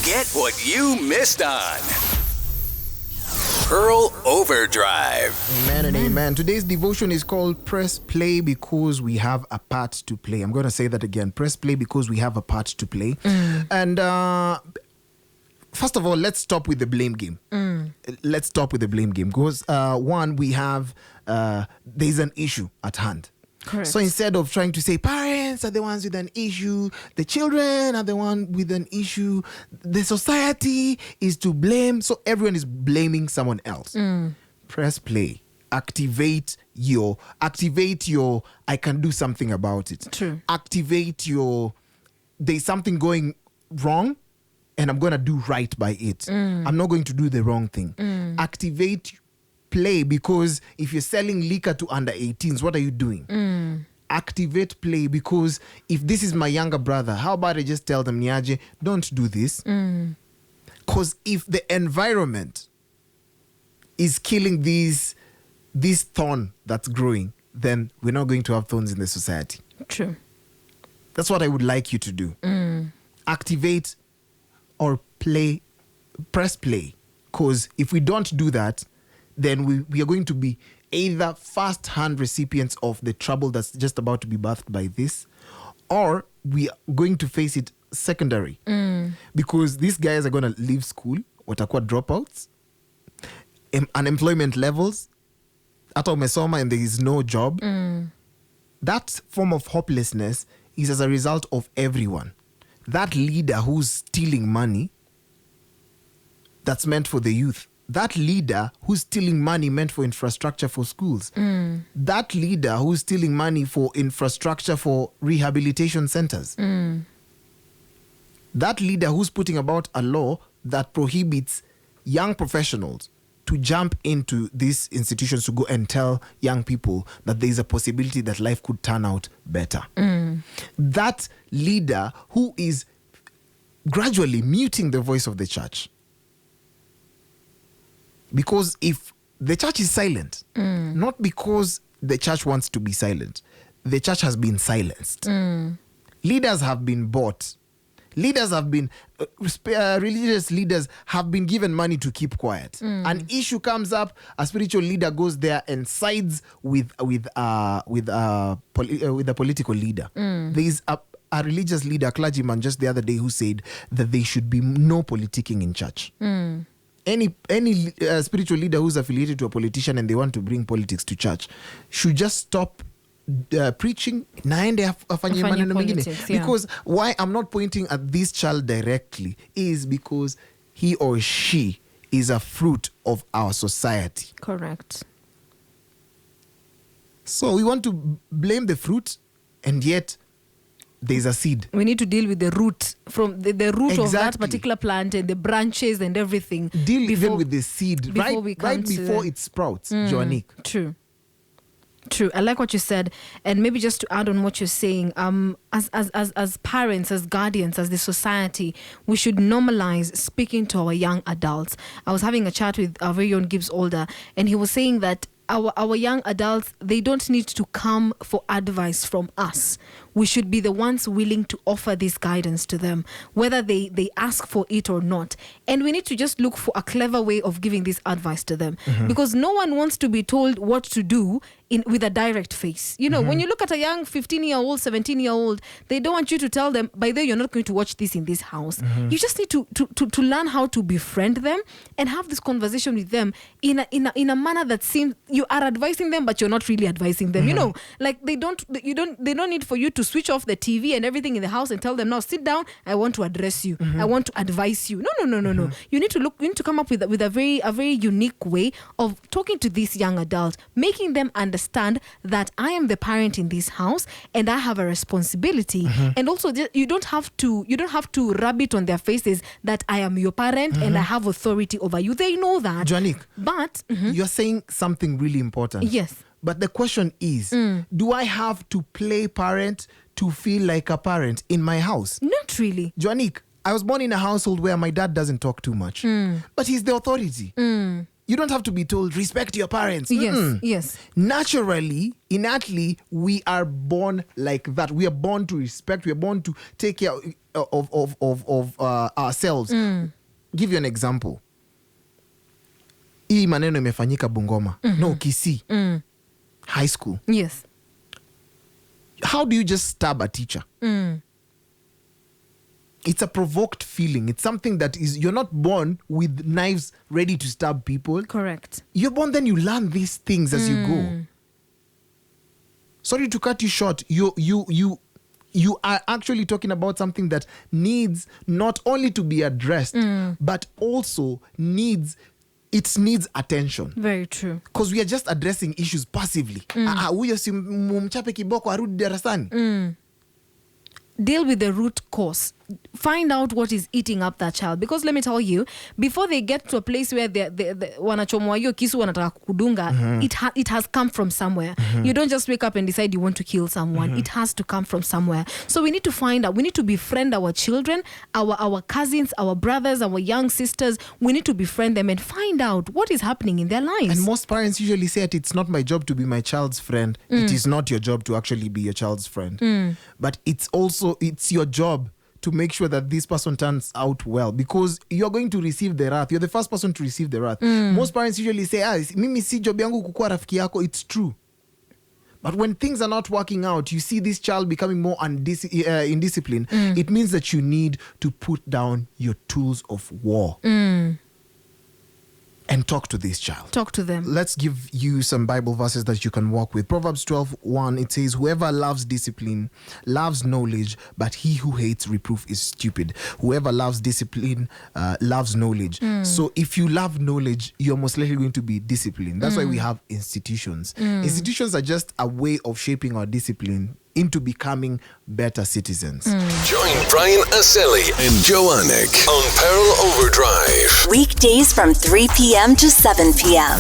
Get what you missed on Pearl Overdrive. Amen and amen. Today's devotion is called Press Play because we have a part to play. I'm going to say that again. Press play because we have a part to play. And first of all, let's stop with the blame game. Let's stop with the blame game because one, we have there's an issue at hand. Correct. So instead of trying to say parents are the ones with an issue, the children are the one with an issue, the society is to blame. So everyone is blaming someone else. Press play. Activate your I can do something about it. True. Activate your there's something going wrong and I'm going to do right by it. I'm not going to do the wrong thing. Activate play because if you're selling liquor to under 18s, what are you doing? Activate play because if this is my younger brother, how about I just tell them, Niaje, don't do this? Because if the environment is killing this thorn that's growing, then we're not going to have thorns in the society. True. That's what I would like you to do. Activate or play, press play. Because if we don't do that, then we are going to be either first-hand recipients of the trouble that's just about to be birthed by this, or we are going to face it secondary. Because these guys are going to leave school, watakuwa dropouts, unemployment levels, hata umesoma and there is no job. That form of hopelessness is as a result of everyone. That leader who's stealing money that's meant for the youth. That leader who's stealing money meant for infrastructure for schools. That leader who's stealing money for infrastructure for rehabilitation centers. That leader who's putting about a law that prohibits young professionals to jump into these institutions to go and tell young people that there is a possibility that life could turn out better. That leader who is gradually muting the voice of the church. Because if the church is silent, not because the church wants to be silent, the church has been silenced. Leaders have been bought. Leaders have been, religious leaders have been given money to keep quiet. An issue comes up, a spiritual leader goes there and sides with a political leader. There is a religious leader, a clergyman, just the other day who said that there should be no politicking in church. Any spiritual leader who's affiliated to a politician and they want to bring politics to church should just stop preaching naende afanye maneno mengine. Because why I'm not pointing at this child directly is because he or she is a fruit of our society. Correct. So we want to blame the fruit and yet there's a seed. We need to deal with the root, from the root Exactly. of that particular plant and the branches and everything. Deal even with the seed right before it sprouts, Joanique. True. I like what you said. And maybe just to add on what you're saying, as parents, as guardians, as the society, we should normalize speaking to our young adults. I was having a chat with our very own Gibbs Older, and he was saying that our young adults, they don't need to come for advice from us. We should be the ones willing to offer this guidance to them, whether they ask for it or not. And we need to just look for a clever way of giving this advice to them. Because no one wants to be told what to do with a direct face. You know, when you look at a young 15-year-old, 17-year-old, they don't want you to tell them, by the way, you're not going to watch this in this house. You just need to learn how to befriend them and have this conversation with them in a manner that seems you are advising them, but you're not really advising them. You know, like they don't need for you to switch off the TV and everything in the house and tell them, now sit down, I want to address you. I want to advise you. No. You need to come up with a very unique way of talking to this young adult, making them understand that I am the parent in this house and I have a responsibility. And also you don't have to rub it on their faces that I am your parent and I have authority over you. They know that. Joanique, but you're saying something really important. Yes. But the question is, do I have to play parent to feel like a parent in my house? Not really. Joanique, I was born in a household where my dad doesn't talk too much, but he's the authority. You don't have to be told, respect your parents. Yes. Naturally, innately, we are born like that. We are born to respect. We are born to take care ourselves. Give you an example. Hii maneno imefanyika Bungoma. No, Kisii. High school. Yes. How do you just stab a teacher? It's a provoked feeling. It's something that is, you're not born with knives ready to stab people. Correct. You're born, then you learn these things as you go. Sorry to cut you short. You are actually talking about something that needs not only to be addressed, but also needs attention. Very true. Because we are just addressing issues passively. Huyo si mumchape kiboko arudi darasani. Deal with the root cause. Find out what is eating up that child. Because let me tell you, before they get to a place where wanachomwa hiyo kisu wanataka kudunga, it has come from somewhere. You don't just wake up and decide you want to kill someone. It has to come from somewhere. So we need to find out. We need to befriend our children, our cousins, our brothers, our young sisters. We need to befriend them and find out what is happening in their lives. And most parents usually say that it's not my job to be my child's friend. It is not your job to actually be your child's friend. But it's your job to make sure that this person turns out well, because you're going to receive the wrath. You're the first person to receive the wrath. Most parents usually say, mimi si job yangu kukua rafiki yako. It's true. But when things are not working out, you see this child becoming more indisciplined. It means that you need to put down your tools of war. And talk to this child. Talk to them. Let's give you some Bible verses that you can walk with. Proverbs 12:1, it says, whoever loves discipline loves knowledge, but he who hates reproof is stupid. Whoever loves discipline loves knowledge. So if you love knowledge, you're most likely going to be disciplined. That's why we have institutions. Institutions are just a way of shaping our discipline into becoming better citizens. Join Brian Aseli and Joanique on Pearl Overdrive. Weekdays from 3 p.m. to 7 p.m.